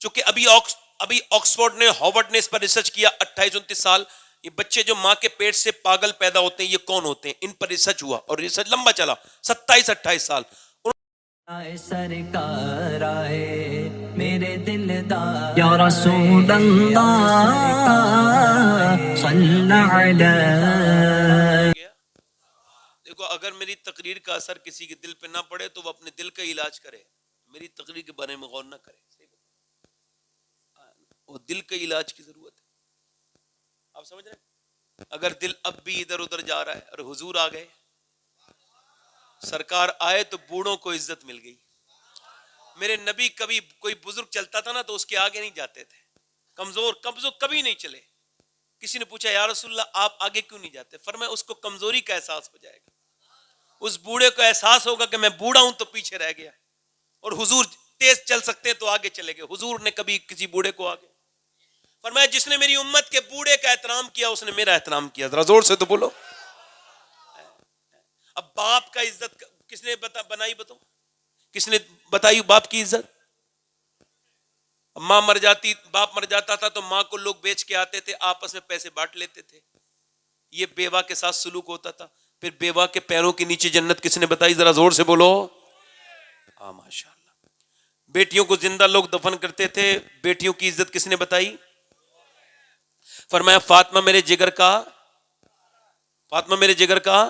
چونکہ ابھی آکسفورڈ نے، ہارورڈ نے اس پر ریسرچ کیا 28-29 سال، یہ بچے جو ماں کے پیٹ سے پاگل پیدا ہوتے ہیں یہ کون ہوتے ہیں، ان پر ریسرچ ہوا اور ریسرچ لمبا چلا 27-28 سال۔ سرکار آئے میرے دلدار یا رسول اللہ صلی علیہ۔ دیکھو اگر میری تقریر کا اثر کسی کے دل پہ نہ پڑے تو وہ اپنے دل کا علاج کرے، میری تقریر کے بارے میں غور نہ کرے، وہ دل کا علاج کی ضرورت ہے۔ آپ سمجھ رہے ہیں؟ اگر دل اب بھی ادھر ادھر جا رہا ہے اور حضور آ گئے، سرکار آئے تو بوڑھوں کو عزت مل گئی۔ میرے نبی کبھی کوئی بزرگ چلتا تھا نا تو اس کے آگے نہیں جاتے تھے، کمزور کبھی نہیں چلے۔ کسی نے پوچھا یا رسول اللہ آپ آگے کیوں نہیں جاتے؟ فرمایا اس کو کمزوری کا احساس ہو جائے گا، اس بوڑھے کو احساس ہوگا کہ میں بوڑھا ہوں تو پیچھے رہ گیا، اور حضور تیز چل سکتے ہیں تو آگے چلے گئے۔ حضور نے کبھی کسی بوڑھے کو آگے فرمایا جس نے میری امت کے بوڑھے کا احترام کیا اس نے میرا احترام کیا۔ ذرا زور سے تو بولو۔ اب باپ کا عزت کس نے بنائی؟ بتاؤ کس نے بتائی باپ کی عزت؟ ماں مر جاتی، باپ مر جاتا تھا تو ماں کو لوگ بیچ کے آتے تھے، آپس میں پیسے بانٹ لیتے تھے، یہ بیوہ کے ساتھ سلوک ہوتا تھا۔ پھر بیوہ کے پیروں کے نیچے جنت کس نے بتائی؟ ذرا زور سے بولو۔ ماشاء اللہ۔ بیٹیوں کو زندہ لوگ دفن کرتے تھے، بیٹیوں کی عزت کس نے بتائی؟ فرمایا فاطمہ میرے جگر کا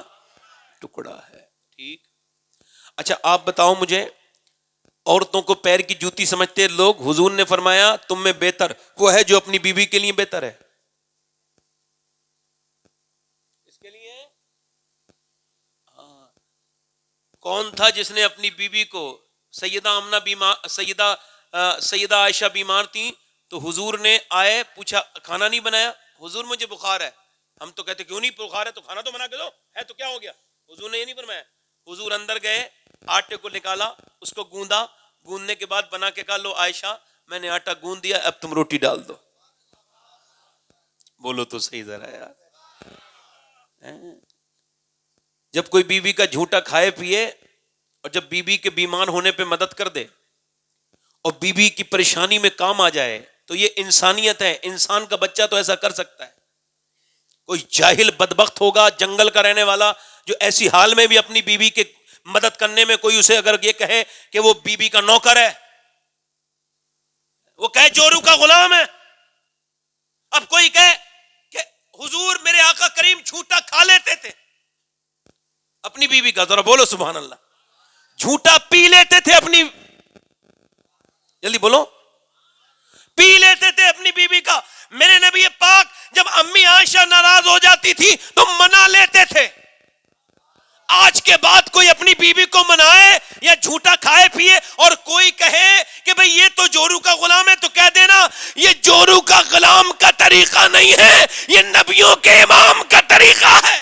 ٹکڑا ہے۔ ٹھیک، اچھا آپ بتاؤ مجھے، عورتوں کو پیر کی جوتی سمجھتے لوگ، حضور نے فرمایا تم میں بہتر وہ ہے جو اپنی بیوی کے لیے بہتر ہے۔ اس کے لیے کون تھا جس نے اپنی بیوی کو، سیدہ آمنہ بیمار، سیدہ عائشہ بیمار تھی تو حضور نے آئے پوچھا کھانا نہیں بنایا؟ حضور مجھے بخار ہے۔ ہم تو کہتے کیوں نہیں بخار ہے تو کھانا تو بنا کے دو، ہے تو کیا ہو گیا؟ حضور نے یہ نہیں فرمایا۔ حضور اندر گئے، آٹے کو نکالا، اس کو گوندا، گوندنے کے بعد بنا کے کہا لو عائشہ میں نے آٹا گوند دیا، اب تم روٹی ڈال دو۔ بولو تو صحیح ذرا یار۔ جب کوئی بیوی کا جھوٹا کھائے پیے اور جب بیوی کے بیمار ہونے پہ مدد کر دے اور بیوی کی پریشانی میں کام آ جائے تو یہ انسانیت ہے۔ انسان کا بچہ تو ایسا کر سکتا ہے۔ کوئی جاہل بدبخت ہوگا جنگل کا رہنے والا جو ایسی حال میں بھی اپنی بیوی کے مدد کرنے میں، کوئی اسے اگر یہ کہے کہ وہ بیوی کا نوکر ہے، وہ کہے جورو کا غلام ہے۔ اب کوئی کہے کہ حضور میرے آقا کریم جھوٹا کھا لیتے تھے اپنی بیوی کا، ذرا بولو سبحان اللہ۔ جھوٹا پی لیتے تھے اپنی، جلدی بولو، پی لیتے تھے اپنی بیوی کا۔ میرے نبی پاک جب امی عائشہ ناراض ہو جاتی تھی تو منا لیتے تھے۔ آج کے بعد کوئی اپنی بیوی کو منائے یا جھوٹا کھائے پیے اور کوئی کہے کہ بھئی یہ تو جورو کا غلام ہے تو کہہ دینا یہ جورو کا غلام کا طریقہ نہیں ہے، یہ نبیوں کے امام کا طریقہ ہے۔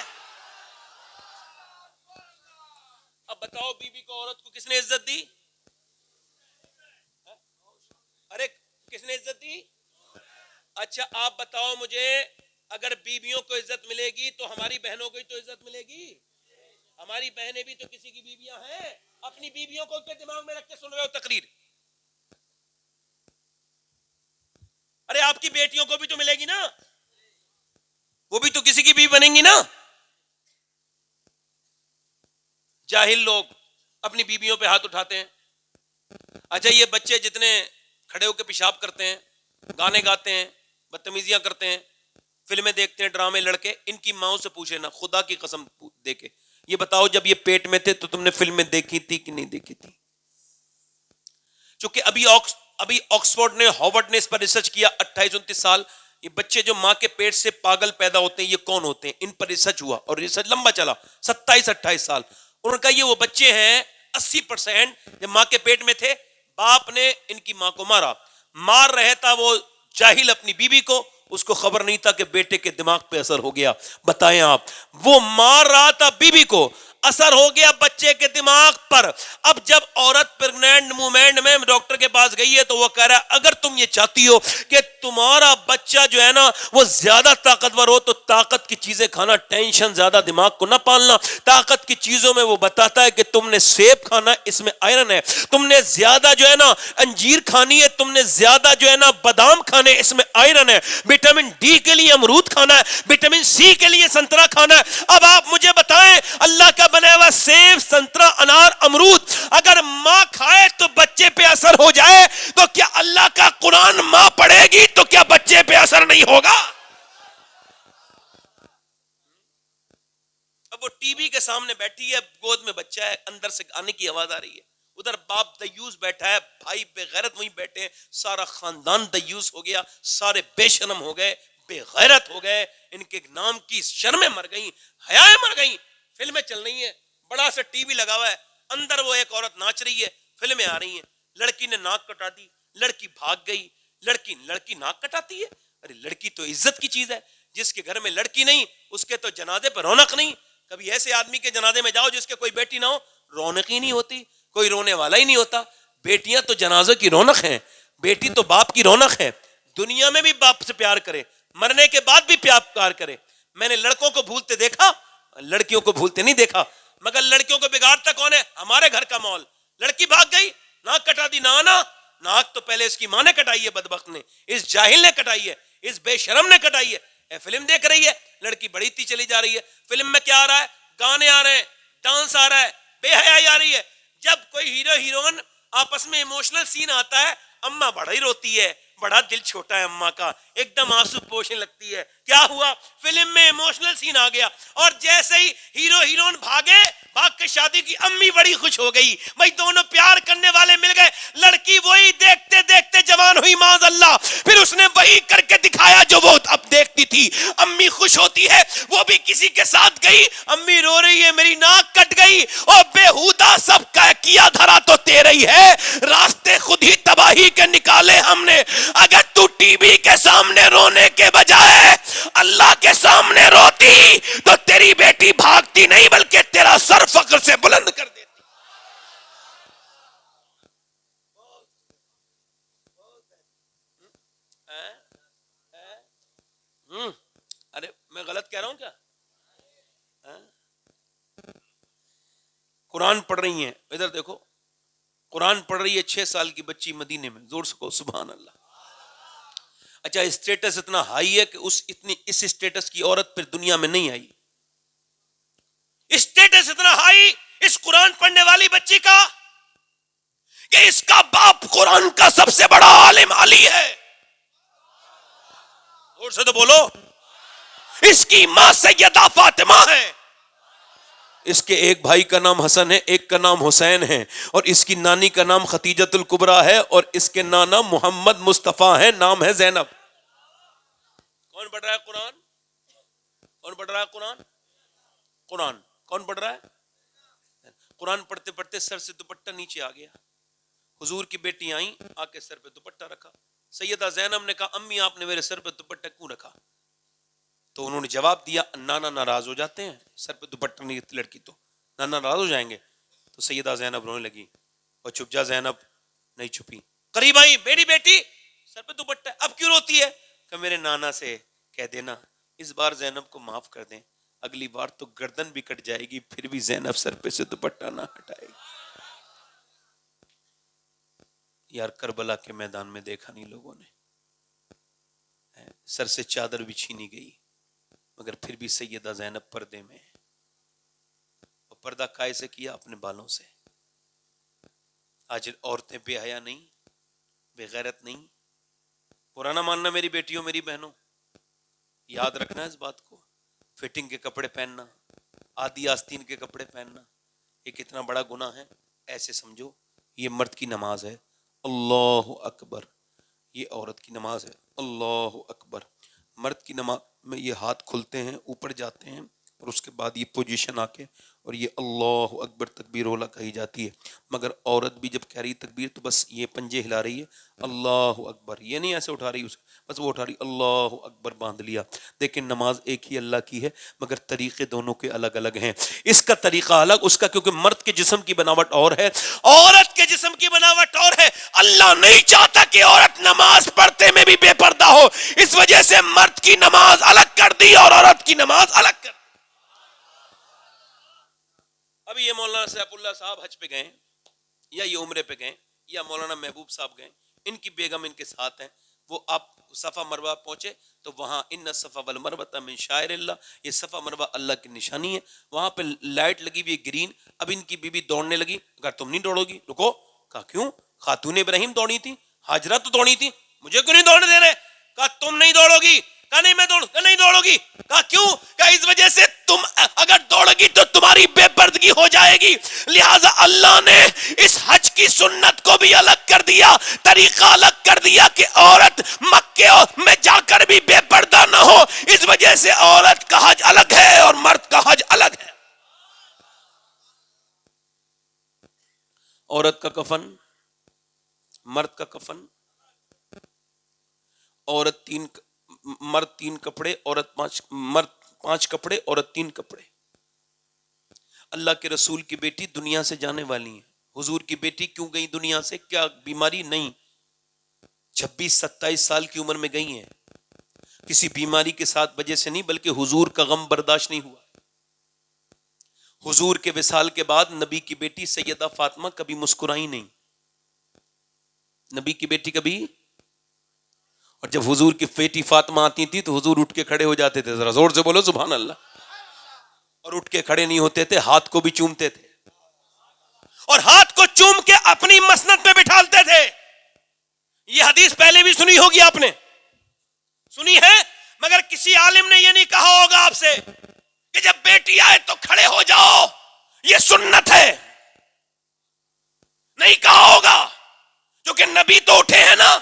اب بتاؤ بیوی کو، عورت کو کس نے عزت دی؟ ارے کس نے عزت دی؟ اچھا آپ بتاؤ مجھے، اگر بیویوں کو عزت ملے گی تو ہماری بہنوں کو تو عزت ملے گی۔ ہماری بہنیں بھی تو کسی کی بیویاں ہیں۔ اپنی بیویوں کو کے دماغ میں رکھ کے سن رہے ہو تقریر؟ ارے آپ کی بیٹیوں کو بھی تو ملے گی نا، وہ بھی تو کسی کی بیوی بنیں گی نا۔ جاہل لوگ اپنی بیویوں پہ ہاتھ اٹھاتے ہیں۔ اچھا یہ بچے جتنے کھڑے ہو کے پیشاب کرتے ہیں، گانے گاتے ہیں، بدتمیزیاں کرتے ہیں، فلمیں دیکھتے ہیں، ڈرامے، لڑکے، ان کی ماؤں سے پوچھے نا، خدا کی قسم دے کے یہ بتاؤ جب یہ پیٹ میں تھے تو تم نے فلمیں دیکھی تھی کہ نہیں دیکھی تھی؟ چونکہ ابھی آکسفورڈ نے، ہارورڈ نے اس پر ریسرچ کیا 28-29 سال، یہ بچے جو ماں کے پیٹ سے پاگل پیدا ہوتے ہیں یہ کون ہوتے ہیں، ان پر ریسرچ ہوا اور ریسرچ لمبا چلا 27-28 سال۔ انہوں نے کہا یہ وہ بچے ہیں 80% جب ماں کے پیٹ میں تھے باپ نے ان کی ماں کو مار رہے تھا وہ جاہل اپنی بیوی کو، اس کو خبر نہیں تھا کہ بیٹے کے دماغ پہ اثر ہو گیا۔ بتائیں آپ، وہ مار رہا تھا بیوی کو، اثر ہو گیا بچے کے دماغ پر۔ اب جب عورت پریگنینٹ مومنٹ میں ڈاکٹر کے پاس گئی ہے تو وہ کہہ رہا ہے اگر تم تم یہ چاہتی ہو کہ تمہارا بچہ جو ہے نا وہ زیادہ طاقتور ہو تو طاقت کی چیزیں کھانا, ٹینشن زیادہ دماغ کو نہ پالنا. طاقت کی چیزوں میں وہ بتاتا ہے کہ تم نے سیب کھانا, اس میں آئرن ہے. تم نے زیادہ جو ہے نا انجیر کھانی ہے, تم نے زیادہ جو ہے نا بادام کھانے, اس میں آئرن ہے. وٹامن ڈی کے لیے امرود کھانا ہے, وٹامن سی کے لیے سنترا کھانا ہے. اب آپ مجھے بتائیں, اللہ کا بنایا ہوا سیب, سنترا, انار, امرود اگر ماں کھائے تو بچے پہ اثر ہو جائے تو کیا اللہ کا قرآن ماں پڑھے گی تو کیا بچے پہ اثر نہیں ہوگا؟ اب وہ ٹی وی کے سامنے بیٹھی ہے, گود میں بچہ ہے, اندر سے گانے کی آواز آ رہی ہے, ادھر باپ دیوس بیٹھا ہے, بھائی بے غیرت وہیں بیٹھے ہیں, سارا خاندان دیوس ہو گیا, سارے بے شرم ہو گئے, بے غیرت ہو گئے, ان کے نام کی شرمیں مر گئیں, حیائیں مر گئیں. فلمیں چل رہی ہیں, بڑا سا ٹی وی لگا ہوا ہے, اندر وہ ایک عورت ناچ رہی ہے, فلمیں آ رہی ہیں, لڑکی نے ناک کٹا دی, لڑکی بھاگ گئی. لڑکی ناک کٹاتی ہے؟ ارے لڑکی تو عزت کی چیز ہے. جس کے گھر میں لڑکی نہیں اس کے تو جنازے پر رونق نہیں. کبھی ایسے آدمی کے جنازے میں جاؤ جس کے کوئی بیٹی نہ ہو, رونق ہی نہیں ہوتی, کوئی رونے والا ہی نہیں ہوتا. بیٹیاں تو جنازے کی رونق ہیں, بیٹی تو باپ کی رونق ہے. دنیا میں بھی باپ سے پیار کرے, مرنے کے بعد بھی پیار کرے. میں نے لڑکوں کو بھولتے دیکھا, لڑکیوں کو بھولتے نہیں دیکھا. مگر لڑکیوں کو بگاڑتا کون ہے؟ ہمارے گھر کا ماحول. لڑکی بھاگ گئی, ناک کٹا دی. نانا ناک تو پہلے اس کی ماں نے کٹائی ہے, بدبخت نے, اس جاہل نے کٹائی ہے, اس بے شرم نے کٹائی ہے. فلم دیکھ رہی ہے, لڑکی بڑھتی چلی جا رہی ہے. فلم میں کیا آ رہا ہے؟ گانے آ رہے ہیں, ڈانس آ رہا ہے, بے حیائی آ رہی ہے. جب کوئی ہیرو ہیروئن آپس میں ایموشنل سین آتا ہے, اماں بڑا ہی روتی ہے, بڑا دل چھوٹا ہے اماں کا, ایک دم آنسو پوشنے لگتی ہے. کیا ہوا؟ فلم میں ایموشنل سین آ گیا, اور جیسے ہی ہیرو ہیروئن بھاگے, بھاگ کے شادی کی, امی بڑی خوش ہو گئی, بھائی دونوں پیار کرنے والے مل گئے. لڑکی وہی دیکھتے دیکھتے جوان ہوئی, معاذ اللہ, پھر اس نے وہی کر کے دکھایا جو وہ اب دیکھتی تھی. امی خوش ہوتی ہے, وہ بھی کسی کے ساتھ گئی, امی رو رہی ہے, میری ناک کٹ گئی. اور بےہودہ سب کا کیا دھرا تو تیرے ہی ہے, راستے خود ہی تباہی کے نکالے ہم نے. اگر تو ٹی وی کے سامنے رونے کے بجائے اللہ کے سامنے روتی تو تیری بیٹی بھاگتی نہیں بلکہ تیرا سر فخر سے بلند کر دیتی. ارے میں غلط کہہ رہا ہوں کیا؟ قرآن پڑھ رہی ہیں, ادھر دیکھو, قرآن پڑھ رہی ہے 6 سال کی بچی مدینے میں, زور سے کہو سبحان اللہ. اچھا اسٹیٹس اتنا ہائی ہے کہ اس اسٹیٹس کی عورت پھر دنیا میں نہیں آئی. اسٹیٹس اتنا ہائی اس قرآن پڑھنے والی بچی کا کہ اس کا باپ قرآن کا سب سے بڑا عالم علی ہے. اور سے تو بولو, اس کی ماں سیدہ فاطمہ ہے, اس کے ایک بھائی کا نام حسن ہے, ایک کا نام حسین ہے, اور اس کی نانی کا نام خدیجۃ الکبریٰ ہے, اور اس کے نانا محمد مصطفیٰ ہے, نام ہے زینب. کون پڑھ رہا ہے قرآن؟ کون پڑھ رہا ہے قرآن؟ قرآن کون پڑھ رہا ہے؟ قرآن پڑھتے پڑھتے سر سے دوپٹہ نیچے آ گیا. حضور کی بیٹی آئیں, آ کے سر پہ دوپٹہ رکھا. سیدہ زینب نے کہا امی آپ نے میرے سر پہ دوپٹہ کیوں رکھا؟ تو انہوں نے جواب دیا نانا ناراض ہو جاتے ہیں, سر پہ دوپٹہ نہیں لڑکی تو نانا ناراض ہو جائیں گے. تو سیدہ زینب رونے لگی, اور چھپ جا زینب, نہیں چھپی. قریب آئی, میری بیٹی سر پہ دوپٹہ, اب کیوں روتی ہے؟ کہ میرے نانا سے کہہ دینا اس بار زینب کو معاف کر دیں, اگلی بار تو گردن بھی کٹ جائے گی پھر بھی زینب سر پہ سے دوپٹہ نہ ہٹائے گی. یار کربلا کے میدان میں دیکھا نہیں لوگوں نے, سر سے چادر بھی چھینی گئی مگر پھر بھی سیدہ زینب پردے میں, اور پردہ کائے سے کیا؟ اپنے بالوں سے. آج عورتیں بے حیا نہیں, بے غیرت نہیں. پرانا ماننا میری بیٹیوں میری بہنوں, یاد رکھنا اس بات کو. فٹنگ کے کپڑے پہننا, آدھی آستین کے کپڑے پہننا, یہ کتنا بڑا گناہ ہے. ایسے سمجھو یہ مرد کی نماز ہے, اللہ اکبر, یہ عورت کی نماز ہے, اللہ اکبر. مرد کی نماز میں یہ ہاتھ کھلتے ہیں, اوپر جاتے ہیں, اور اس کے بعد یہ پوزیشن آ کے اور یہ اللہ اکبر تکبیر اولا کہی جاتی ہے. مگر عورت بھی جب کہہ رہی تکبیر تو بس یہ پنجے ہلا رہی ہے, اللہ اکبر, یہ نہیں ایسے اٹھا رہی اسے, بس وہ اٹھا رہی اللہ اکبر باندھ لیا. لیکن نماز ایک ہی اللہ کی ہے مگر طریقے دونوں کے الگ الگ ہیں. اس کا طریقہ الگ, اس کا, کیونکہ مرد کے جسم کی بناوٹ اور ہے, عورت کے جسم کی بناوٹ اور ہے. اللہ نہیں چاہتا کہ عورت نماز ہو، اس وجہ سے مرد کی نماز الگ کر دی اور عورت کی نماز الگ کر دی۔ ابھی یہ مولانا سیف اللہ صاحب حج پہ گئے یا یہ عمرے پہ گئے یا مولانا محبوب صاحب گئے، ان کی بیگم ان کے ساتھ ہیں، وہ آپ صفا مروہ پہنچے تو وہاں ان الصفا والمروہ من شعائر اللہ، یہ صفا مروہ اللہ کی نشانی ہے، وہاں پہ لائٹ لگی ہوئی گرین۔ اب ان کی بیوی دوڑنے لگی، اگر تم نہیں دوڑو گی رکو، کہا کیوں؟ خاتون ابراہیم دوڑی تھی، ہاجرہ تو دوڑی تھی، مجھے کیوں نہیں دوڑنے دے رہے؟ کہا تم نہیں دوڑو گی، کہا نہیں میں دوڑوں، کہا نہیں دوڑو گی، کہا کیوں؟ کہا اس وجہ سے تم اگر دوڑو گی تو تمہاری بے پردگی ہو جائے گی، لہٰذا اللہ نے اس حج کی سنت کو بھی الگ کر دیا، طریقہ الگ کر دیا کہ عورت مکے میں جا کر بھی بے پردہ نہ ہو، اس وجہ سے عورت کا حج الگ ہے اور مرد کا حج الگ ہے۔ عورت کا کفن، مرد کا کفن، عورت تین، مرد تین کپڑے، عورت پانچ، مرد پانچ کپڑے، عورت تین کپڑے۔ اللہ کے رسول کی بیٹی دنیا سے جانے والی ہیں، حضور کی بیٹی کیوں گئی دنیا سے؟ کیا بیماری؟ نہیں، 26-27 سال کی عمر میں گئی ہیں، کسی بیماری کے ساتھ وجہ سے نہیں، بلکہ حضور کا غم برداشت نہیں ہوا۔ حضور کے وصال کے بعد نبی کی بیٹی سیدہ فاطمہ کبھی مسکرائی نہیں، نبی کی بیٹی کبھی، اور جب حضور کی بیٹی فاطمہ آتی تھی تو حضور اٹھ کے کھڑے ہو جاتے تھے، ذرا زور سے بولو سبحان اللہ، اور اٹھ کے کھڑے نہیں ہوتے تھے، ہاتھ کو بھی چومتے تھے، اور ہاتھ کو چوم کے اپنی مسند پہ بٹھالتے تھے۔ یہ حدیث پہلے بھی سنی ہوگی، آپ نے سنی ہے، مگر کسی عالم نے یہ نہیں کہا ہوگا آپ سے کہ جب بیٹی آئے تو کھڑے ہو جاؤ، یہ سنت ہے، نہیں کہا ہوگا، کیونکہ نبی تو اٹھے ہیں نا،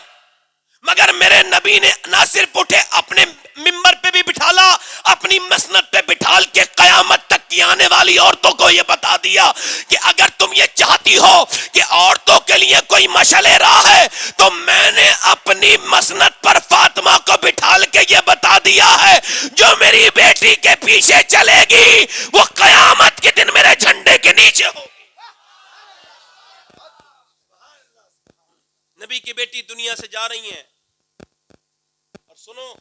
مگر میرے نبی نے نہ صرف اٹھے، اپنے ممبر پہ بھی بٹھالا، اپنی مسند پہ بٹھال کے قیامت تک کی آنے والی عورتوں کو یہ بتا دیا کہ اگر تم یہ چاہتی ہو کہ عورتوں کے لیے کوئی مشعل راہ ہے تو میں نے اپنی مسند پر فاطمہ کو بٹھال کے یہ بتا دیا ہے، جو میری بیٹی کے پیچھے چلے گی وہ قیامت کے دن میرے جھنڈے کے نیچے ہوگی۔ نبی کی بیٹی دنیا سے جا رہی ہیں، اور سنو،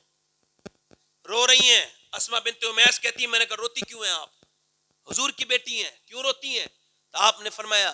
رو رہی ہیں۔ اسماء بنت امیس کہتی ہیں میں نے کہا روتی کیوں ہیں آپ؟ حضور کی بیٹی ہیں، کیوں روتی ہیں؟ تو آپ نے فرمایا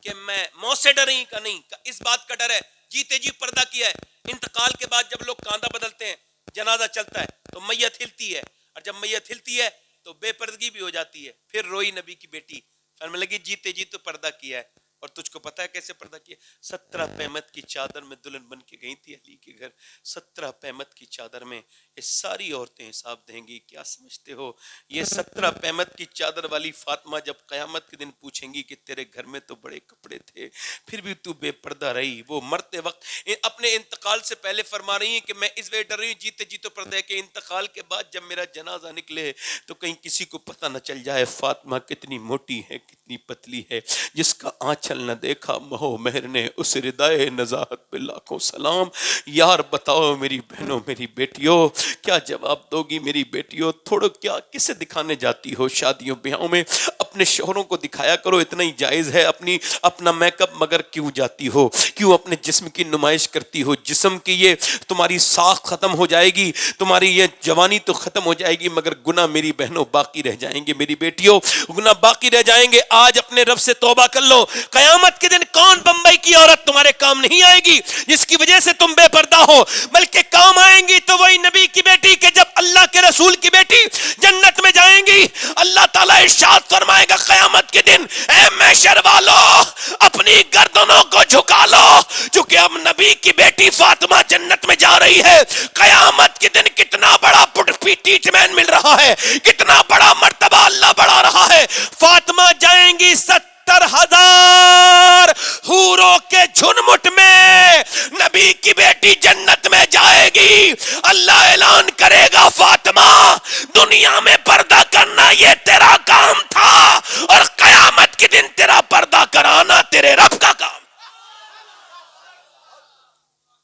کہ میں موت سے ڈر رہی، کا نہیں، اس بات کا ڈر ہے، جیتے جی پردہ کیا ہے، انتقال کے بعد جب لوگ کاندھا بدلتے ہیں، جنازہ چلتا ہے تو میت ہلتی ہے، اور جب میت ہلتی ہے تو بے پردگی بھی ہو جاتی ہے۔ پھر روئی نبی کی بیٹی، فرمانے لگی جیتے جی تو پردہ کیا ہے، اور تجھ کو پتا ہے کیسے پردہ کیا؟ 17 پیمت کی چادر میں دلہن بن کے گئی تھی علی کے گھر، 17 پیمت کی چادر میں یہ ساری عورتیں حساب دیں گی، کیا سمجھتے ہو؟ یہ 17 پیمت کی چادر والی فاطمہ جب قیامت کے دن پوچھیں گی کہ تیرے گھر میں تو بڑے کپڑے تھے پھر بھی تو بے پردہ رہی، وہ مرتے وقت اپنے انتقال سے پہلے فرما رہی ہیں کہ میں اس وجہ ڈر رہی ہوں جیتے جی تو پردہ ہے کہ انتقال کے بعد جب میرا جنازہ نکلے تو کہیں کسی کو پتہ نہ چل جائے فاطمہ کتنی موٹی ہے، کتنی پتلی ہے، جس کا آنچل نہ دیکھا مہو مہر نے، اس ردائے نزاہت پہ لاکھوں سلام۔ یار بتاؤ میری بہنوں، میری بیٹیوں، کیا جواب دو گی میری بیٹیوں؟ تھوڑا کیا کسے دکھانے جاتی ہو شادیوں بیاہوں میں؟ اپنے شوہروں کو دکھایا کرو، اتنا ہی جائز ہے، اپنا میک اپ، مگر کیوں جاتی ہو؟ کیوں اپنے جسم کی نمائش کرتی ہو؟ جسم کی یہ تمہاری ساخت ختم ہو جائے گی، تمہاری یہ جوانی تو ختم ہو جائے گی، مگر گناہ میری بہنوں باقی رہ جائیں گے، میری بیٹیوں گناہ باقی رہ جائیں گے۔ آج اپنے رب سے توبہ کر لو، قیامت کے دن کون بمبئی کی عورت تمہارے کام نہیں آئے گی جس کی وجہ سے تم بے پردہ ہو، بلکہ کام آئیں گی تو وہی نبی کی بیٹی کہ جب اللہ کے رسول کی بیٹی جنت میں جائیں گی، اللہ تعالیٰ ارشاد فرمائے گا قیامت کے دن اے محشر والو اپنی گردنوں کو جھکا لو، چونکہ اب نبی کی بیٹی فاطمہ جنت میں جا رہی ہے۔ قیامت کے دن کتنا بڑا ٹریٹمنٹ مل رہا ہے، کتنا بڑا مرتبہ اللہ بڑھا رہا ہے۔ فاطمہ جائیں گی 70,000 حوروں کے جھنمٹ میں، نبی کی بیٹی جنت میں جائے گی۔ اللہ اعلان کرے گا فاطمہ دنیا میں پردہ کرنا یہ تیرا کام تھا، اور قیامت کے دن تیرا پردہ کرانا تیرے رب کا کام۔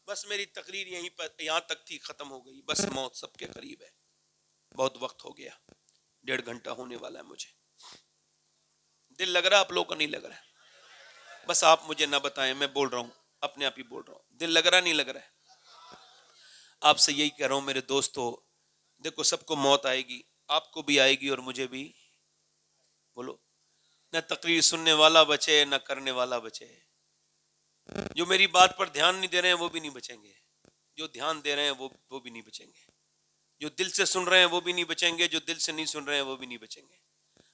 بس میری تقریر یہیں پر یہاں تک تھی، ختم ہو گئی، بس موت سب کے قریب ہے، بہت وقت ہو گیا، 1.5 گھنٹہ ہونے والا ہے مجھے۔ دل لگ رہا ہے آپ لوگوں کا؟ نہیں لگ رہا ہے؟ بس آپ مجھے نہ بتائیں، میں بول رہا ہوں، اپنے آپ ہی بول رہا ہوں، دل لگ رہا نہیں لگ رہا ہے؟ آپ سے یہی کہہ رہا ہوں میرے دوستو، دیکھو سب کو موت آئے گی، آپ کو بھی آئے گی اور مجھے بھی. بولو، نہ تقریر سننے والا بچے نہ کرنے والا بچے. جو میری بات پر دھیان نہیں دے رہے ہیں وہ بھی نہیں بچیں گے، جو دھیان دے رہے ہیں وہ بھی نہیں بچیں گے، جو دل سے سن رہے ہیں وہ بھی نہیں بچیں گے، جو دل سے نہیں سن رہے ہیں وہ بھی نہیں بچیں گے.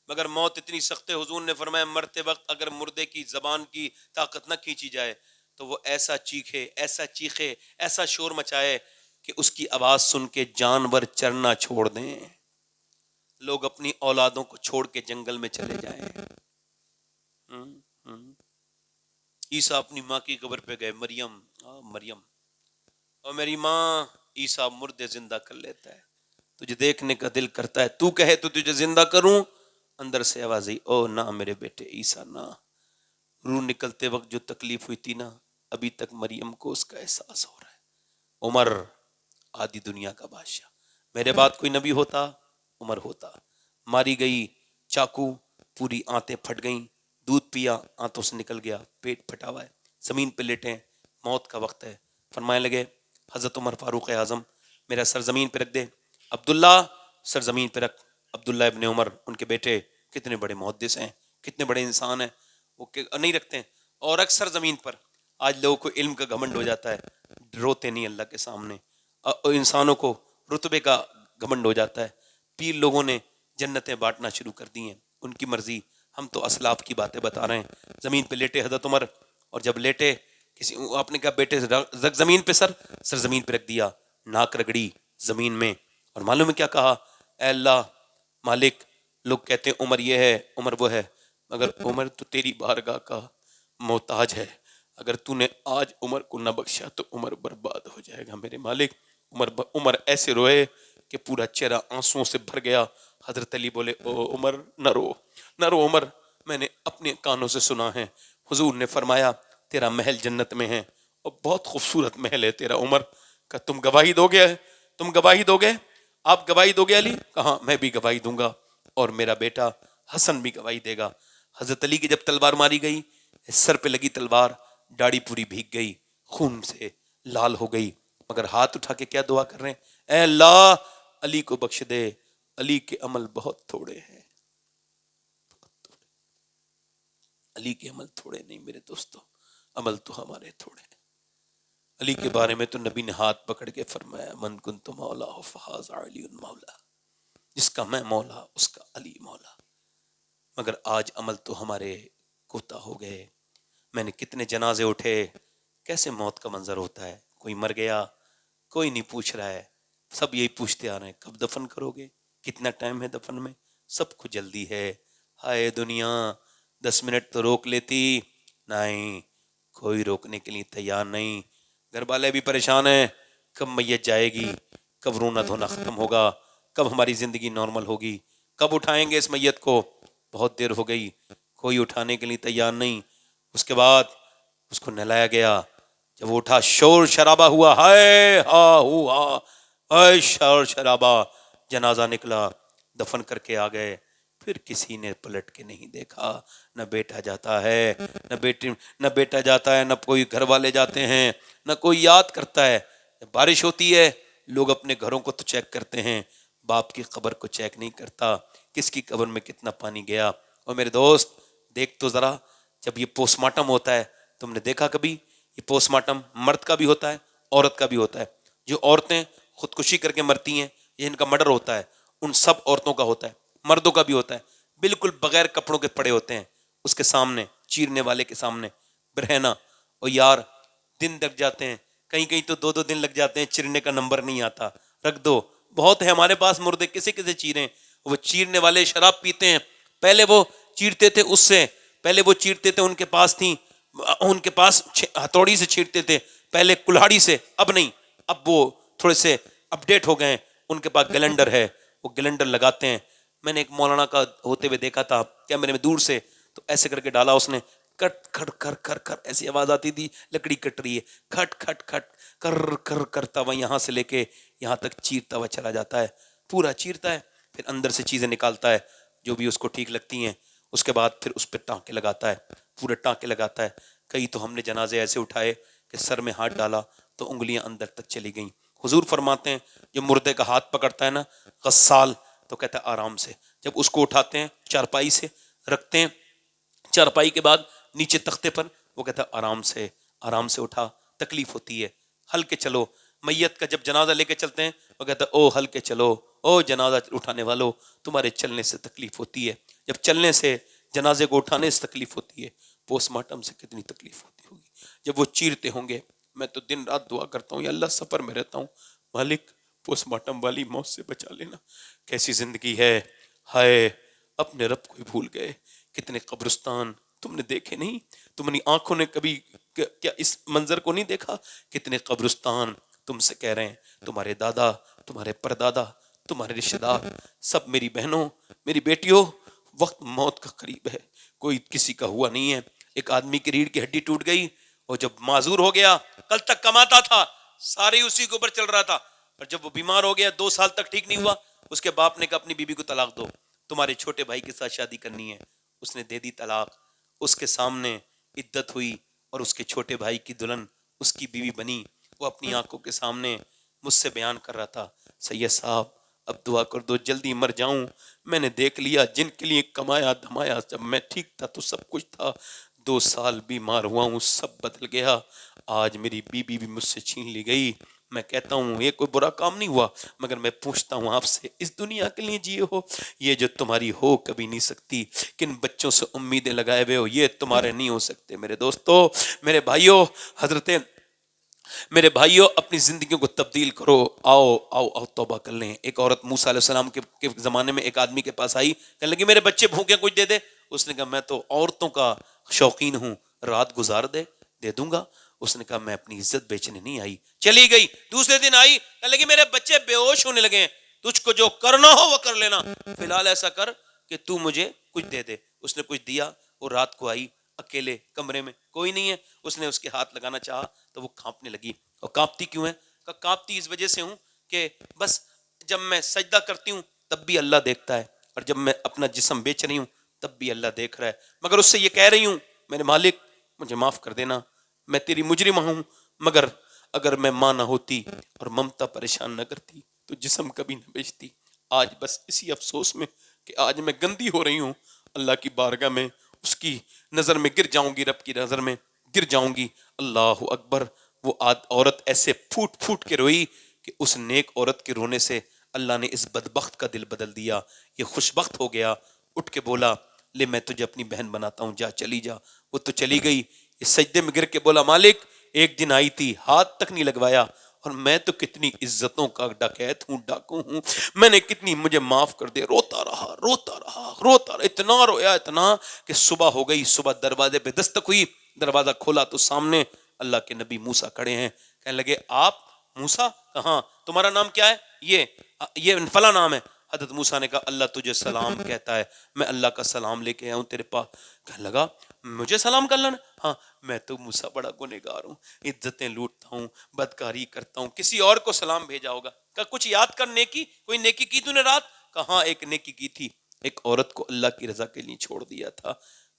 مگر موت اتنی سخت ہے، حضور نے فرمایا مرتے وقت اگر مردے کی زبان کی طاقت نہ کھینچی جائے تو وہ ایسا چیخے، ایسا چیخے، ایسا شور مچائے کہ اس کی آواز سن کے جانور چرنا چھوڑ دیں، لوگ اپنی اولادوں کو چھوڑ کے جنگل میں چلے جائیں. عیسیٰ اپنی ماں کی قبر پہ گئے، مریم مریم، اور میری ماں. عیسیٰ مردے زندہ کر لیتا ہے. تجھے دیکھنے کا دل کرتا ہے، تو کہے تو تجھے زندہ کروں. اندر سے آواز آئی، او نہ میرے بیٹے عیسیٰ نہ. روح نکلتے وقت جو تکلیف ہوئی تھی نا، ابھی تک مریم کو اس کا احساس ہو رہا ہے. عمر آدھی دنیا کا بادشاہ، میرے بعد کوئی نبی ہوتا عمر ہوتا. ماری گئی چاقو، پوری آنتیں پھٹ گئیں، دودھ پیا آنتوں سے نکل گیا، پیٹ پھٹا ہوا ہے، زمین پہ لیٹے، موت کا وقت ہے. فرمانے لگے حضرت عمر فاروق اعظم میرا سر زمین پہ رکھ دے. عبداللہ سر زمین پہ رکھ. عبداللہ ابن عمر ان کے بیٹے کتنے بڑے محدث ہیں، کتنے بڑے انسان ہیں، وہ نہیں رکھتے ہیں اور رکھ سر زمین پر. آج لوگوں کو علم کا گھمنڈ ہو جاتا ہے، روتے نہیں اللہ کے سامنے. انسانوں کو رتبے کا گھمنڈ ہو جاتا ہے. پیر لوگوں نے جنتیں بانٹنا شروع کر دی ہیں، ان کی مرضی. ہم تو اسلاف کی باتیں بتا رہے ہیں. زمین پہ لیٹے حضرت عمر، اور جب لیٹے کسی آپ نے کہا بیٹے رکھ زمین پہ، سر زمین پہ رکھ دیا، ناک رگڑی زمین میں، اور معلوم ہے کیا کہا؟ اے اللہ مالک، لوگ کہتے ہیں عمر یہ ہے عمر وہ ہے، مگر عمر تو تیری بارگاہ کا محتاج ہے. اگر تو نے آج عمر کو نہ بخشا تو عمر برباد ہو جائے گا میرے مالک. عمر ایسے روئے کہ پورا چہرہ آنسوؤں سے بھر گیا. حضرت علی بولے او عمر نہ رو، نہ رو عمر، میں نے اپنے کانوں سے سنا ہے. حضور نے فرمایا تیرا محل جنت میں ہے، اور بہت خوبصورت محل ہے تیرا عمر. کہ تم گواہی دو گے، تم گواہی دو گے، آپ گواہی دو گے علی؟ کہاں میں بھی گواہی دوں گا، اور میرا بیٹا حسن بھی گواہی دے گا. حضرت علی کی جب تلوار ماری گئی، سر پہ لگی تلوار، داڑھی پوری بھیگ گئی، خون سے لال ہو گئی، مگر ہاتھ اٹھا کے کیا دعا کر رہے ہیں؟ اے اللہ علی کو بخش دے، علی کے عمل بہت تھوڑے ہیں. علی کے عمل تھوڑے نہیں میرے دوستو، عمل تو ہمارے تھوڑے ہیں. علی کے بارے میں تو نبی نے ہاتھ پکڑ کے فرمایا من کنت مولا فہذا علی مولا، جس کا میں مولا اس کا علی مولا. مگر آج عمل تو ہمارے کوتا ہو گئے. میں نے کتنے جنازے اٹھے، کیسے موت کا منظر ہوتا ہے. کوئی مر گیا، کوئی نہیں پوچھ رہا ہے، سب یہی پوچھتے آ رہے ہیں کب دفن کرو گے، کتنا ٹائم ہے دفن میں، سب کو جلدی ہے. ہائے دنیا 10 منٹ تو روک لیتی، نہیں کوئی روکنے کے لیے تیار نہیں. گھر والے بھی پریشان ہیں، کب میت جائے گی، کب رونا دھونا ختم ہوگا، کب ہماری زندگی نارمل ہوگی، کب اٹھائیں گے اس میت کو. بہت دیر ہو گئی، کوئی اٹھانے کے لیے تیار نہیں. اس کے بعد اس کو نہلایا گیا، جب وہ اٹھا شور شرابہ ہوا، ہائے ہا ہوا، ہائے شور شرابہ. جنازہ نکلا، دفن کر کے آ گئے. پھر کسی نے پلٹ کے نہیں دیکھا، نہ بیٹا جاتا ہے، نہ بیٹا جاتا ہے، نہ کوئی گھر والے جاتے ہیں، نہ کوئی یاد کرتا ہے. بارش ہوتی ہے لوگ اپنے گھروں کو تو چیک کرتے ہیں، باپ کی قبر کو چیک نہیں کرتا، کس کی قبر میں کتنا پانی گیا. اور میرے دوست دیکھ تو ذرا، جب یہ پوسٹ مارٹم ہوتا ہے، تم نے دیکھا کبھی یہ پوسٹ مارٹم مرد کا بھی ہوتا ہے عورت کا بھی ہوتا ہے. جو عورتیں خودکشی کر کے مرتی ہیں، یہ ان کا مرڈر ہوتا ہے، ان سب عورتوں کا ہوتا ہے. مردوں کا بھی ہوتا ہے، بالکل بغیر کپڑوں کے پڑے ہوتے ہیں اس کے سامنے، چیرنے والے کے سامنے برہنہ. اور یار دن لگ جاتے ہیں، کہیں کہیں تو 2 دن لگ جاتے ہیں، چیرنے کا نمبر نہیں آتا. رکھ دو، بہت ہے ہمارے پاس مردے، کسے کسے چیریں. وہ چیرنے والے شراب پیتے ہیں، پہلے وہ چیرتے تھے، اس سے پہلے وہ چیرتے تھے، ان کے پاس تھی، ان کے پاس ہتھوڑی سے چیرتے تھے، پہلے کلہاڑی سے، اب نہیں، اب وہ تھوڑے سے اپڈیٹ ہو گئے ہیں، ان کے پاس گلنڈر ہے، وہ گلنڈر لگاتے ہیں. میں نے ایک مولانا کا ہوتے ہوئے دیکھا تھا کیمرے میں دور سے، تو ایسے کر کے ڈالا اس نے، کٹ کھٹ کر کر کر ایسی آواز آتی تھی، لکڑی کٹ رہی ہے، کھٹ کھٹ کھٹ کر کر کرتا ہوا یہاں سے لے کے یہاں تک چیرتا ہوا چلا جاتا ہے، پورا چیرتا ہے، پھر اندر سے چیزیں نکالتا ہے جو بھی اس کو ٹھیک لگتی ہیں. اس کے بعد پھر اس پہ ٹانکے لگاتا ہے، پورے ٹانکے لگاتا ہے. کئی تو ہم نے جنازے ایسے اٹھائے کہ سر میں ہاتھ ڈالا تو انگلیاں اندر تک چلی گئیں، حضور فرماتے ہیں جو مردے کا ہاتھ پکڑتا ہے نا غسال، تو کہتا ہے آرام سے. جب اس کو اٹھاتے ہیں چارپائی سے رکھتے ہیں، چارپائی کے بعد نیچے تختے پر، وہ کہتا ہے آرام سے، آرام سے اٹھا، تکلیف ہوتی ہے، ہلکے چلو. میت کا جب جنازہ لے کے چلتے ہیں وہ کہتا ہے او ہلکے چلو، او جنازہ اٹھانے والو، تمہارے چلنے سے تکلیف ہوتی ہے. جب چلنے سے، جنازے کو اٹھانے سے تکلیف ہوتی ہے، پوسٹ مارٹم سے کتنی تکلیف ہوتی ہوگی. جب وہ چیرتے ہوں گے، میں تو دن رات دعا کرتا ہوں یا اللہ سفر میں رہتا ہوں، مالک پوسٹ مارٹم والی موت سے بچا لینا. کیسی زندگی ہے، ہائے اپنے رب کو ہی بھول گئے. کتنے قبرستان تم نے دیکھے نہیں؟ تم نے آنکھوں نے کبھی کیا اس منظر کو نہیں دیکھا؟ کتنے قبرستان تم سے کہہ رہے ہیں تمہارے دادا، تمہارے پردادا، تمہارے رشتہ دار سب، میری بہنوں، میری بیٹیوں، وقت موت کا قریب ہے. کوئی کسی کا ہوا نہیں ہے. ایک آدمی کی ریڑھ کی ہڈی ٹوٹ گئی، اور جب معذور ہو گیا، کل تک کماتا تھا، سارے اسی کے اوپر چل رہا تھا، اور جب وہ بیمار ہو گیا 2 سال تک ٹھیک نہیں ہوا، اس کے باپ نے کہا اپنی بیوی کو طلاق دو، تمہارے چھوٹے بھائی کے ساتھ شادی کرنی ہے. اس نے دے دی طلاق. اس کے سامنے عدت ہوئی، اور اس کے چھوٹے بھائی کی دلہن اس کی بیوی بنی. وہ اپنی آنکھوں کے سامنے مجھ سے بیان کر رہا تھا، سید صاحب اب دعا کر دو جلدی مر جاؤں. میں نے دیکھ لیا جن کے لیے کمایا دھمایا، جب میں ٹھیک تھا تو سب کچھ تھا، 2 سال بیمار ہوا ہوں سب بدل گیا. آج میری بیوی بھی مجھ سے چھین لی گئی. میں کہتا ہوں یہ کوئی برا کام نہیں ہوا، مگر میں پوچھتا ہوں آپ سے، اس دنیا کے لیے جیے ہو؟ یہ جو تمہاری ہو کبھی نہیں سکتی. کن بچوں سے امیدیں لگائے ہوئے ہو، یہ تمہارے نہیں ہو سکتے. میرے دوستو، میرے بھائیوں، میرے بھائیوں، اپنی زندگیوں کو تبدیل کرو. آؤ آؤ آؤ توبہ کر لیں. ایک عورت موسیٰ علیہ السلام کے زمانے میں ایک آدمی کے پاس آئی، کہنے لگی میرے بچے بھوکے کچھ دے دے. اس نے کہا میں تو عورتوں کا شوقین ہوں، رات گزار دے دوں گا. اس نے کہا میں اپنی عزت بیچنے نہیں آئی. چلی گئی. دوسرے دن آئی، کہنے لگی میرے بچے بے ہوش ہونے لگے ہیں، تجھ کو جو کرنا ہو وہ کر لینا، فی الحال ایسا کر کہ تو مجھے کچھ دے دے. اس نے کچھ دیا. وہ رات کو آئی، اکیلے کمرے میں کوئی نہیں ہے. اس نے اس کے ہاتھ لگانا چاہا تو وہ کانپنے لگی. اور کانپتی کیوں ہے؟ کہ کانپتی اس وجہ سے ہوں کہ بس جب میں سجدہ کرتی ہوں تب بھی اللہ دیکھتا ہے، اور جب میں اپنا جسم بیچ رہی ہوں تب بھی اللہ دیکھ رہا ہے. مگر اس سے یہ کہہ رہی ہوں میرے مالک مجھے معاف کر دینا، میں تیری مجرم ہوں، مگر اگر میں ماں نہ ہوتی اور ممتا پریشان نہ کرتی تو جسم کبھی نہ بیچتی. آج بس اسی افسوس میں کہ آج میں گندی ہو رہی ہوں، اللہ کی بارگاہ میں اس کی نظر میں گر جاؤں گی، رب کی نظر میں گر جاؤں گی. اللہ اکبر. وہ عورت ایسے پھوٹ پھوٹ کے روئی کہ اس نیک عورت کے رونے سے اللہ نے اس بدبخت کا دل بدل دیا. یہ خوشبخت ہو گیا. اٹھ کے بولا لے میں تجھے اپنی بہن بناتا ہوں، جا چلی جا. وہ تو چلی گئی. یہ سجدے میں گر کے بولا مالک ایک دن آئی تھی، ہاتھ تک نہیں لگوایا، اور میں تو کتنی عزتوں کا ڈکیت ہوں، ڈاکو ہوں، میں نے کتنی، مجھے معاف کر دے. روتا رہا روتا رہا روتا رہا، اتنا رویا اتنا کہ صبح ہو گئی. صبح دروازے پہ دستک ہوئی، دروازہ کھولا تو سامنے اللہ کے نبی موسیٰ کھڑے ہیں. کہنے لگے آپ موسیٰ؟ کہاں تمہارا نام کیا ہے؟ یہ فلاں نام ہے. حضرت موسیٰ نے کہا اللہ تجھے سلام کہتا ہے، میں اللہ کا سلام لے کے آیا ہوں تیرے پاس. کہنے لگا مجھے سلام کر لینا؟ ہاں میں تو موسیٰ بڑا گنہگار ہوں، عزتیں لوٹتا ہوں، بدکاری کرتا ہوں، کسی اور کو سلام بھیجا ہوگا. کہا کچھ یاد کر نیکی، کوئی نیکی کی تو نے رات؟ کہاں ایک نیکی کی تھی، ایک عورت کو اللہ کی رضا کے لیے چھوڑ دیا تھا.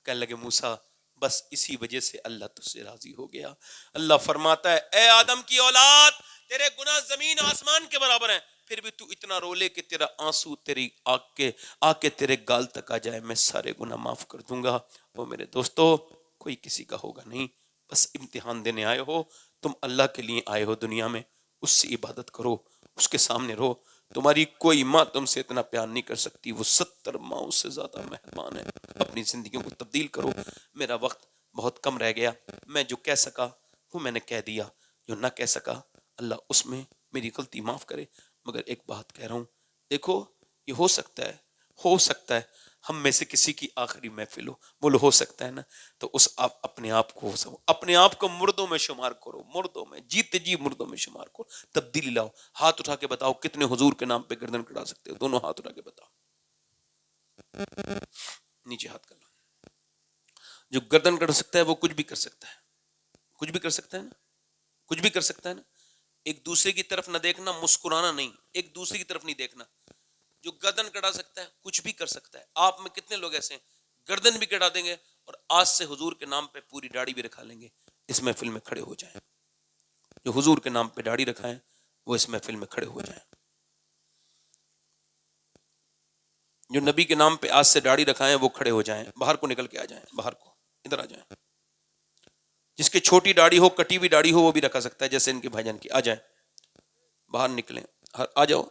کہنے لگے موسیٰ بس اسی وجہ سے اللہ تجھ سے راضی ہو گیا. اللہ فرماتا ہے اے آدم کی اولاد، تیرے گناہ زمین آسمان کے برابر ہیں، پھر بھی تو اتنا رو لے کہ تیرا آنسو تیری آ کے تیرے گال تک آ جائے، میں سارے گناہ معاف کر دوں گا. وہ میرے دوستو کوئی کسی کا ہوگا نہیں، بس امتحان دینے آئے ہو. تم اللہ کے لیے آئے ہو دنیا میں، اس سے عبادت کرو، اس کے سامنے رو. تمہاری کوئی ماں تم سے اتنا پیار نہیں کر سکتی، وہ 70 ماؤں سے زیادہ مہربان ہے. اپنی زندگیوں کو تبدیل کرو. میرا وقت بہت کم رہ گیا، میں جو کہہ سکا وہ میں نے کہہ دیا، جو نہ کہہ سکا اللہ اس میں میری غلطی معاف کرے. مگر ایک بات کہہ رہا ہوں، دیکھو یہ ہو سکتا ہے ہم میں سے کسی کی آخری محفل ہو. بولو ہو سکتا ہے نا؟ تو اس آپ اپنے آپ کو مردوں میں شمار کرو، مردوں میں، جیتے جی مردوں میں شمار کرو. تبدیلی لاؤ. ہاتھ اٹھا کے بتاؤ کتنے حضور کے نام پہ گردن کٹا سکتے ہو؟ دونوں ہاتھ اٹھا کے بتاؤ. نیچے ہاتھ کر لو. جو گردن کٹ سکتا ہے وہ کچھ بھی کر سکتا ہے، کچھ بھی کر سکتا ہے نا، کچھ بھی کر سکتا ہے نا. ایک دوسرے کی طرف نہ دیکھنا، مسکرانا نہیں، ایک دوسرے کی طرف نہیں دیکھنا. جو گردن کٹا سکتا ہے کچھ بھی کر سکتا ہے. آپ میں کتنے لوگ ایسے ہیں گردن بھی کٹا دیں گے اور آج سے حضور کے نام پہ پوری داڑھی بھی رکھا لیں گے. اس محفل میں کھڑے ہو جائیں جو حضور کے نام پہ داڑھی رکھائیں. وہ اس محفل میں کھڑے ہو جائیں. جو نبی کے نام پہ آج سے داڑھی رکھائیں وہ کھڑے ہو جائیں, باہر کو نکل کے آ جائیں, باہر کو ادھر آ جائیں. جس کی چھوٹی داڑھی ہو, کٹی ہوئی داڑھی ہو, وہ بھی رکھا سکتا ہے, جیسے ان کے بھائی جان کی. آ جائیں, باہر نکلیں, آ جاؤ.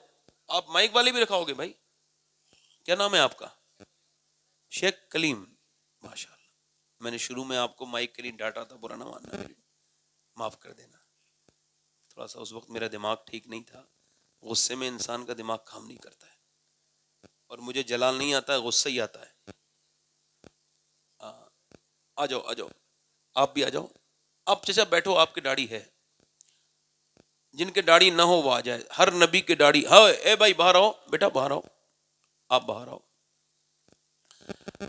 آپ مائک والے بھی رکھاؤ گے بھائی؟ کیا نام ہے آپ کا؟ شیخ کلیم. ماشاء اللہ. میں نے شروع میں آپ کو مائک کے لیے ڈانٹا تھا, برا نہ ماننا, میری معاف کر دینا. تھوڑا سا اس وقت میرا دماغ ٹھیک نہیں تھا. غصے میں انسان کا دماغ کام نہیں کرتا ہے, اور مجھے جلال نہیں آتا ہے, غصہ ہی آتا ہے. آ جاؤ, آ جاؤ, آپ بھی آ جاؤ. آپ چچا بیٹھو, آپ کی داڑھی ہے. جن کے داڑھی نہ ہو وہ آ جائے. ہر نبی کی داڑھی. ہاں اے بھائی باہر آؤ, بیٹا باہر آؤ, آپ باہر آؤ.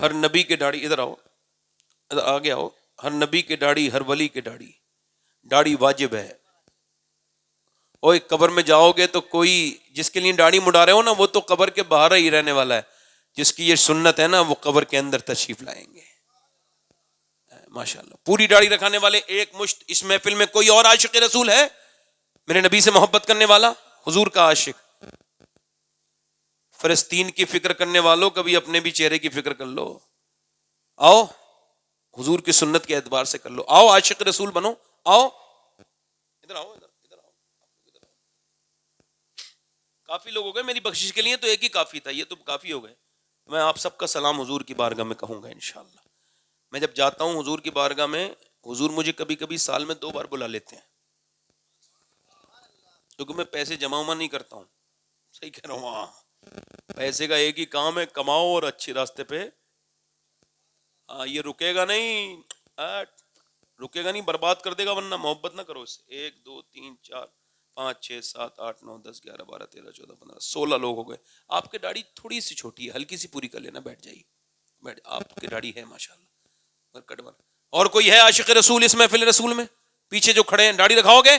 ہر نبی کی داڑھی, ادھر آؤ, ادھر آگے آؤ. ہر نبی کی داڑھی, ہر ولی کی داڑھی. داڑھی واجب ہے. اور قبر میں جاؤ گے تو کوئی جس کے لیے داڑھی مڈا رہے ہو نا, وہ تو قبر کے باہر ہی رہنے والا ہے. جس کی یہ سنت ہے نا, وہ قبر کے اندر تشریف لائیں گے. ماشاءاللہ. پوری داڑھی رکھانے والے ایک مشت. اس محفل میں کوئی اور عاشق رسول ہے میرے نبی سے محبت کرنے والا, حضور کا عاشق؟ فلسطین کی فکر کرنے والوں, کبھی اپنے بھی چہرے کی فکر کر لو. آؤ, حضور کی سنت کے اعتبار سے کر لو. آؤ عاشق رسول بنو. آؤ ادھر آؤ, ادھر آؤ. کافی لوگ ہو گئے میری بخشش کے لیے, تو ایک ہی کافی تھا, یہ تو کافی ہو گئے. میں آپ سب کا سلام حضور کی بارگاہ میں کہوں گا انشاءاللہ. میں جب جاتا ہوں حضور کی بارگاہ میں, حضور مجھے کبھی کبھی سال میں 2 بار بلا لیتے ہیں, کیونکہ میں پیسے جمع نہیں کرتا ہوں. صحیح کہہ رہا ہوں. پیسے کا ایک ہی کام ہے, کماؤ اور اچھے راستے پہ. یہ رکے گا نہیں, رکے گا نہیں, برباد کر دے گا, ورنہ محبت نہ کرو اس سے. 1 2 3 4 5 6 7 8 9 10 11 12 13 14 15 16 لوگ ہو گئے. آپ کی داڑھی تھوڑی سی چھوٹی ہے, ہلکی سی پوری کر لینا. بیٹھ جائیے, بیٹھ. آپ کی داڑھی ہے ماشاءاللہ. اور کوئی ہے عاشق رسول اس محفل رسول میں؟ پیچھے جو کھڑے ہیں داڑھی رکھاؤ گے؟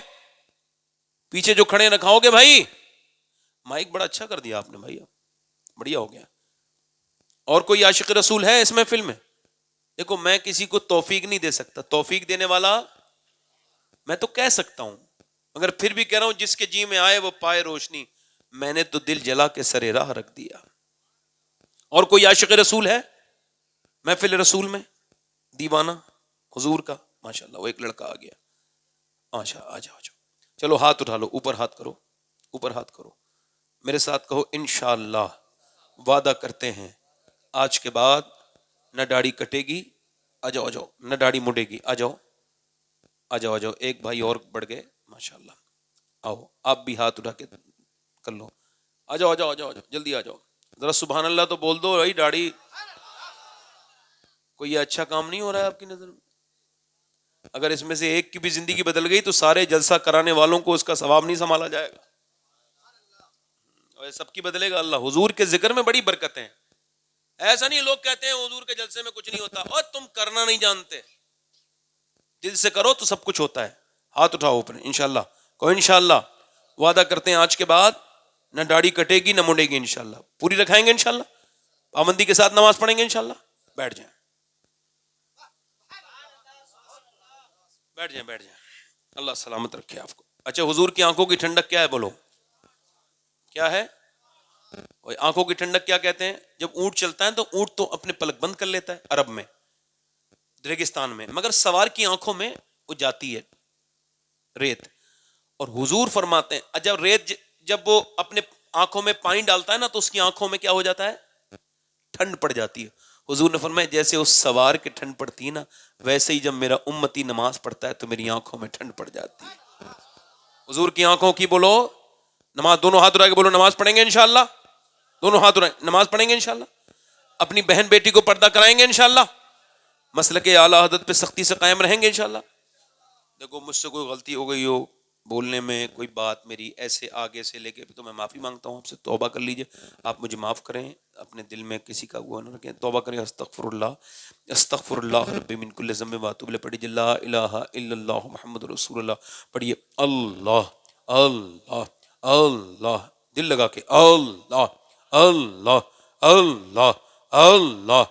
پیچھے جو کھڑے ہیں رکھاؤ گے بھائی؟ مائک بڑا اچھا کر دیا آپ نے بھائی, بڑھیا ہو گیا. اور کوئی عاشق رسول ہے اس محفل میں؟ دیکھو میں کسی کو توفیق نہیں دے سکتا, توفیق دینے والا میں تو کہہ سکتا ہوں, مگر پھر بھی کہہ رہا ہوں جس کے جی میں آئے وہ پائے روشنی. میں نے تو دل جلا کے سرے راہ رکھ دیا. اور کوئی عاشق رسول ہے محفل رسول میں؟ دیوانہ حضور کا. ماشاءاللہ, وہ ایک لڑکا آ گیا. ماشاء, آ جاؤ, چلو ہاتھ اٹھا لو, اوپر ہاتھ کرو, اوپر ہاتھ کرو. میرے ساتھ کہو انشاءاللہ وعدہ کرتے ہیں آج کے بعد نہ داڑھی کٹے گی. آ جاؤ, آ جاؤ. نہ داڑھی مڑے گی. آ جاؤ, آ جاؤ, آ جاؤ. ایک بھائی اور بڑھ گئے ماشاءاللہ. آؤ آپ بھی ہاتھ اٹھا کے کر لو. آ جاؤ, آ جاؤ, آ جاؤ, جلدی آ جاؤ. ذرا سبحان اللہ تو بول دو بھائی. داڑھی کوئی یہ اچھا کام نہیں ہو رہا ہے آپ کی نظر میں؟ اگر اس میں سے ایک کی بھی زندگی بدل گئی تو سارے جلسہ کرانے والوں کو اس کا ثواب نہیں سنبھالا جائے گا, اور سب کی بدلے گا اللہ. حضور کے ذکر میں بڑی برکتیں ہیں. ایسا نہیں لوگ کہتے ہیں حضور کے جلسے میں کچھ نہیں ہوتا, اور تم کرنا نہیں جانتے. دل سے کرو تو سب کچھ ہوتا ہے. ہاتھ اٹھاؤ اوپر انشاءاللہ. کوئی انشاءاللہ وعدہ کرتے ہیں آج کے بعد نہ داڑھی کٹے گی نہ مڑے گی انشاءاللہ. پوری رکھائیں گے انشاءاللہ, پابندی کے ساتھ نماز پڑھیں گے انشاءاللہ. بیٹھ جائیں, بیٹھ جائیں, بیٹھ جائیں. اللہ سلامت رکھے آپ کو. اچھا, حضور کی آنکھوں کی ٹھنڈک کیا ہے بولو, کیا ہے؟ آنکھوں کی ٹھنڈک کیا کہتے ہیں؟ جب اونٹ چلتا ہے تو اونٹ تو اپنے پلک بند کر لیتا ہے عرب میں, ریگستان میں, مگر سوار کی آنکھوں میں وہ جاتی ہے ریت. اور حضور فرماتے ہیں جب ریت جب وہ اپنے آنکھوں میں پانی ڈالتا ہے نا تو اس کی آنکھوں میں کیا ہو جاتا ہے؟ ٹھنڈ پڑ جاتی ہے. حضور نے فرمایا جیسے اس سوار کے ٹھنڈ پڑتی ہے نا, ویسے ہی جب میرا امتی نماز پڑھتا ہے تو میری آنکھوں میں ٹھنڈ پڑ جاتی ہے. حضور کی آنکھوں کی بولو نماز. دونوں ہاتھ اٹھا کے بولو نماز پڑھیں گے انشاءاللہ. دونوں ہاتھ اٹھائیں, نماز پڑھیں گے انشاءاللہ. اپنی بہن بیٹی کو پردہ کرائیں گے انشاءاللہ. مسلک اعلیٰ حضرت پہ سختی سے قائم رہیں گے انشاءاللہ. دیکھو مجھ سے کوئی غلطی ہو گئی ہو بولنے میں, کوئی بات میری ایسے آگے سے لے کے, تو میں معافی مانگتا ہوں آپ سے. توبہ کر لیجئے, آپ مجھے معاف کریں. اپنے دل میں کسی کا وہ نہ رکھیں, توبہ کریں. استغفر اللہ ربی من کل ذنب واتوب الیہ. پڑھیے لا الہ الا اللہ محمد رسول اللہ. پڑھیے اللہ اللہ اللہ, دل لگا کے اللہ اللہ اللہ اللہ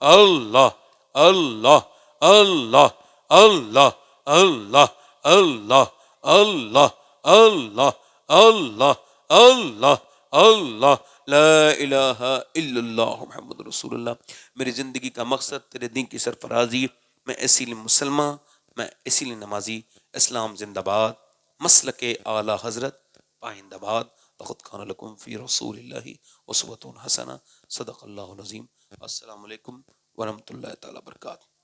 اللہ اللہ اللہ اللہ اللہ اللہ اللہ اللہ اللہ اللہ اللہ لا الہ الا اللہ محمد رسول اللہ۔ میری زندگی کا مقصد تیرے دین کی سرفرازی، میں اسی لیے مسلمان، میں اسی لیے نمازی، اسلام زندہ باد، مسلک اعلی حضرت پائندہ باد، لقد کان لکم فی رسول اللہ اسوۃ حسنہ، صدق اللہ العظیم۔ السلام علیکم ورحمۃ اللہ تعالی وبرکاتہ۔